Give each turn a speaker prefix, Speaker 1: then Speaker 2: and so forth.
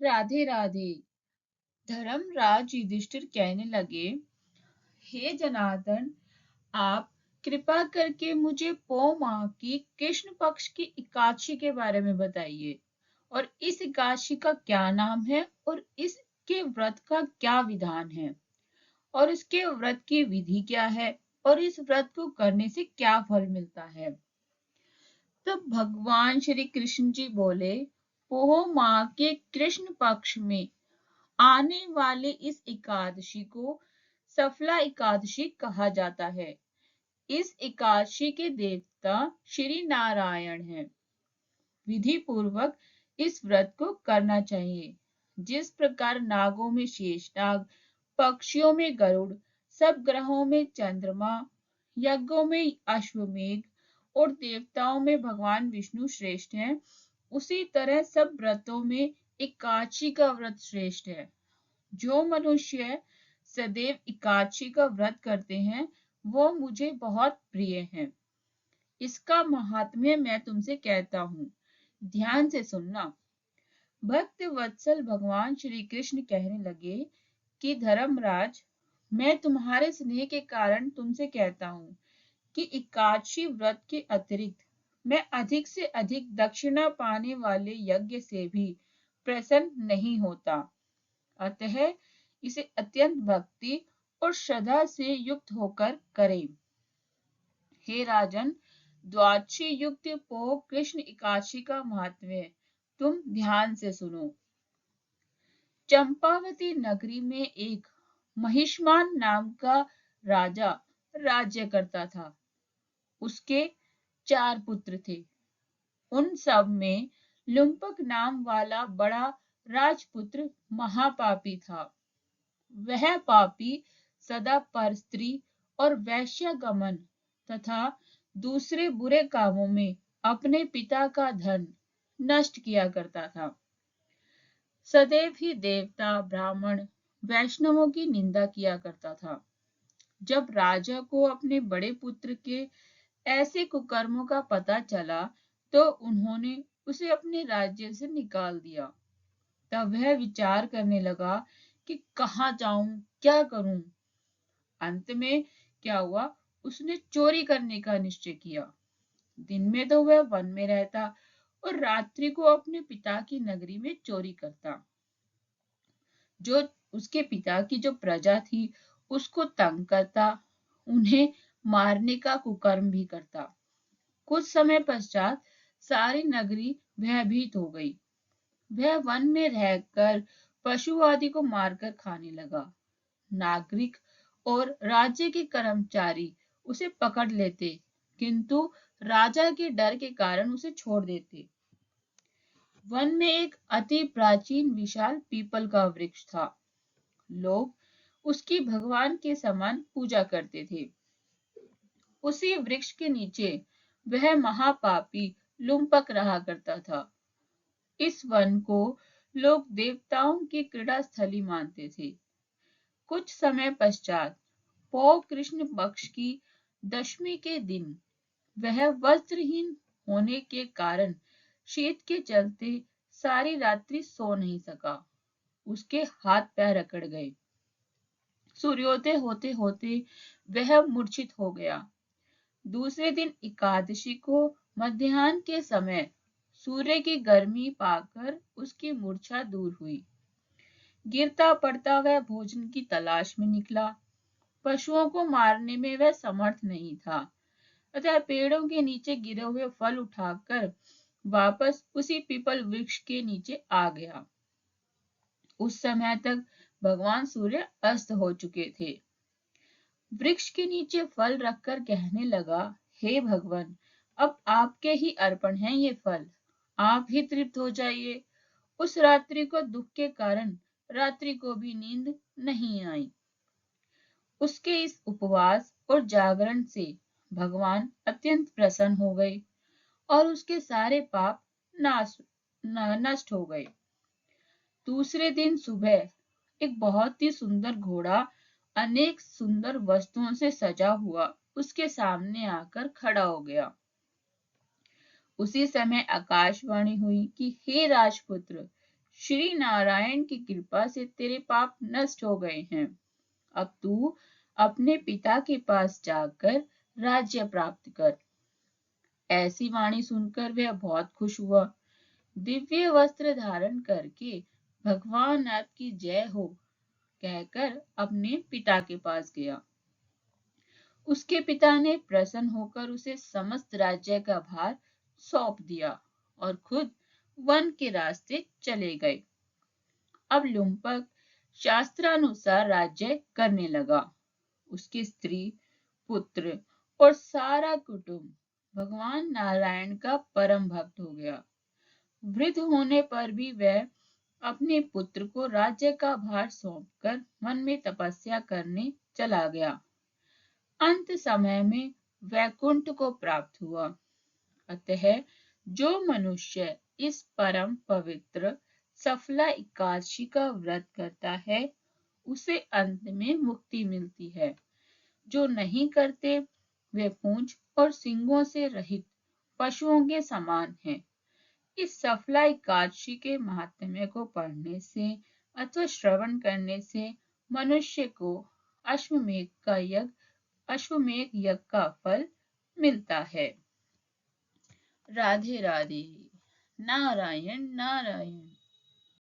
Speaker 1: राधे राधे। धर्मराज युधिष्ठिर कहने लगे, हे जनार्दन, आप कृपा करके मुझे पौ माह की कृष्ण पक्ष की एकादशी के बारे में बताइए। और इस एकादशी का क्या नाम है और इसके व्रत का क्या विधान है और इसके व्रत की विधि क्या है और इस व्रत को करने से क्या फल मिलता है। तब भगवान श्री कृष्ण जी बोले, पोह माह के कृष्ण पक्ष में आने वाले इस एकादशी को सफला एकादशी कहा जाता है। इस एकादशी के देवता श्री नारायण हैं। विधि पूर्वक इस व्रत को करना चाहिए। जिस प्रकार नागों में शेषनाग, पक्षियों में गरुड़, सब ग्रहों में चंद्रमा, यज्ञों में अश्वमेघ और देवताओं में भगवान विष्णु श्रेष्ठ हैं, उसी तरह सब व्रतों में एकादशी का व्रत श्रेष्ठ है। जो मनुष्य सदैव एकादशी का व्रत करते हैं वो मुझे बहुत प्रिय हैं। इसका महात्म्य मैं तुमसे कहता हूँ, ध्यान से सुनना। भक्त वत्सल भगवान श्री कृष्ण कहने लगे कि धर्मराज, मैं तुम्हारे स्नेह के कारण तुमसे कहता हूँ कि एकादशी व्रत के अतिरिक्त मैं अधिक से अधिक दक्षिणा पाने वाले यज्ञ से भी प्रसन्न नहीं होता। अतः इसे अत्यंत भक्ति और श्रद्धा से युक्त होकर करें। हे राजन, द्वादशी युक्त पो कृष्ण एकादशी का महात्म्य तुम ध्यान से सुनो। चंपावती नगरी में एक महिष्मान नाम का राजा राज्य करता था। उसके 4 पुत्र थे। उन सब में लुम्पक नाम वाला बड़ा राजपुत्र महापापी था। वह पापी सदा परस्त्री और वैश्यगमन तथा दूसरे बुरे कामों में अपने पिता का धन नष्ट किया करता था। सदैव ही देवता, ब्राह्मण, वैष्णवों की निंदा किया करता था। जब राजा को अपने बड़े पुत्र के ऐसे कुकर्मों का पता चला तो उन्होंने उसे अपने राज्य से निकाल दिया। तब वह विचार करने लगा कि कहाँ जाऊं, क्या करूं। अंत में क्या हुआ, उसने चोरी करने का निश्चय किया। दिन में तो वह वन में रहता और रात्रि को अपने पिता की नगरी में चोरी करता। जो उसके पिता की जो प्रजा थी उसको तंग करता, उन्हें मारने का कुकर्म भी करता। कुछ समय पश्चात सारी नगरी भयभीत हो गई। वह वन में रहकर पशु आदि को मारकर खाने लगा। नागरिक और राज्य के कर्मचारी उसे पकड़ लेते, किंतु राजा के डर के कारण उसे छोड़ देते। वन में एक अति प्राचीन विशाल पीपल का वृक्ष था। लोग उसकी भगवान के समान पूजा करते थे। उसी वृक्ष के नीचे वह महापापी लुम्पक रहा करता था। इस वन को लोग देवताओं की क्रीड़ा स्थली मानते थे। कुछ समय पश्चात पौ कृष्ण पक्ष की दशमी के दिन वह वस्त्रहीन होने के कारण शीत के चलते सारी रात्रि सो नहीं सका। उसके हाथ पैर अकड़ गए। सूर्योदय होते होते वह मूर्छित हो गया। दूसरे दिन एकादशी को मध्याह्न के समय सूर्य की गर्मी पाकर उसकी मूर्छा दूर हुई। गिरता पड़ता वह भोजन की तलाश में निकला। पशुओं को मारने में वह समर्थ नहीं था, अतः पेड़ों के नीचे गिरे हुए फल उठाकर वापस उसी पीपल वृक्ष के नीचे आ गया। उस समय तक भगवान सूर्य अस्त हो चुके थे। वृक्ष के नीचे फल रखकर कहने लगा, हे भगवान, अब आपके ही अर्पण हैं ये फल, आप ही तृप्त हो जाइए। उस रात्रि को दुख के कारण रात्रि को भी नींद नहीं आई। उसके इस उपवास और जागरण से भगवान अत्यंत प्रसन्न हो गए और उसके सारे पाप नष्ट हो गए। दूसरे दिन सुबह एक बहुत ही सुंदर घोड़ा अनेक सुंदर वस्तुओं से सजा हुआ उसके सामने आकर खड़ा हो गया। उसी समय आकाशवाणी हुई कि हे राजपुत्र, श्री नारायण की कृपा से तेरे पाप नष्ट हो गए हैं। अब तू अपने पिता के पास जाकर राज्य प्राप्त कर। ऐसी वाणी सुनकर वह बहुत खुश हुआ। दिव्य वस्त्र धारण करके भगवान आपकी जय हो कहकर अपने पिता के पास गया। उसके पिता ने प्रसन्न होकर उसे समस्त राज्य का भार सौंप दिया और खुद वन के रास्ते चले गए। अब लुम्पक शास्त्रानुसार राज्य करने लगा। उसकी स्त्री, पुत्र और सारा कुटुंब भगवान नारायण का परम भक्त हो गया। वृद्ध होने पर भी वह अपने पुत्र को राज्य का भार सौंपकर वन में तपस्या करने चला गया। अंत समय में वैकुंठ को प्राप्त हुआ। अतः जो मनुष्य इस परम पवित्र सफला एकादशी का व्रत करता है, उसे अंत में मुक्ति मिलती है। जो नहीं करते, वे पूंछ और सींगों से रहित पशुओं के समान हैं। इस सफला एकादशी के महात्म्य को पढ़ने से अथवा श्रवण करने से मनुष्य को अश्वमेध यज्ञ का फल मिलता है। राधे राधे। नारायण नारायण।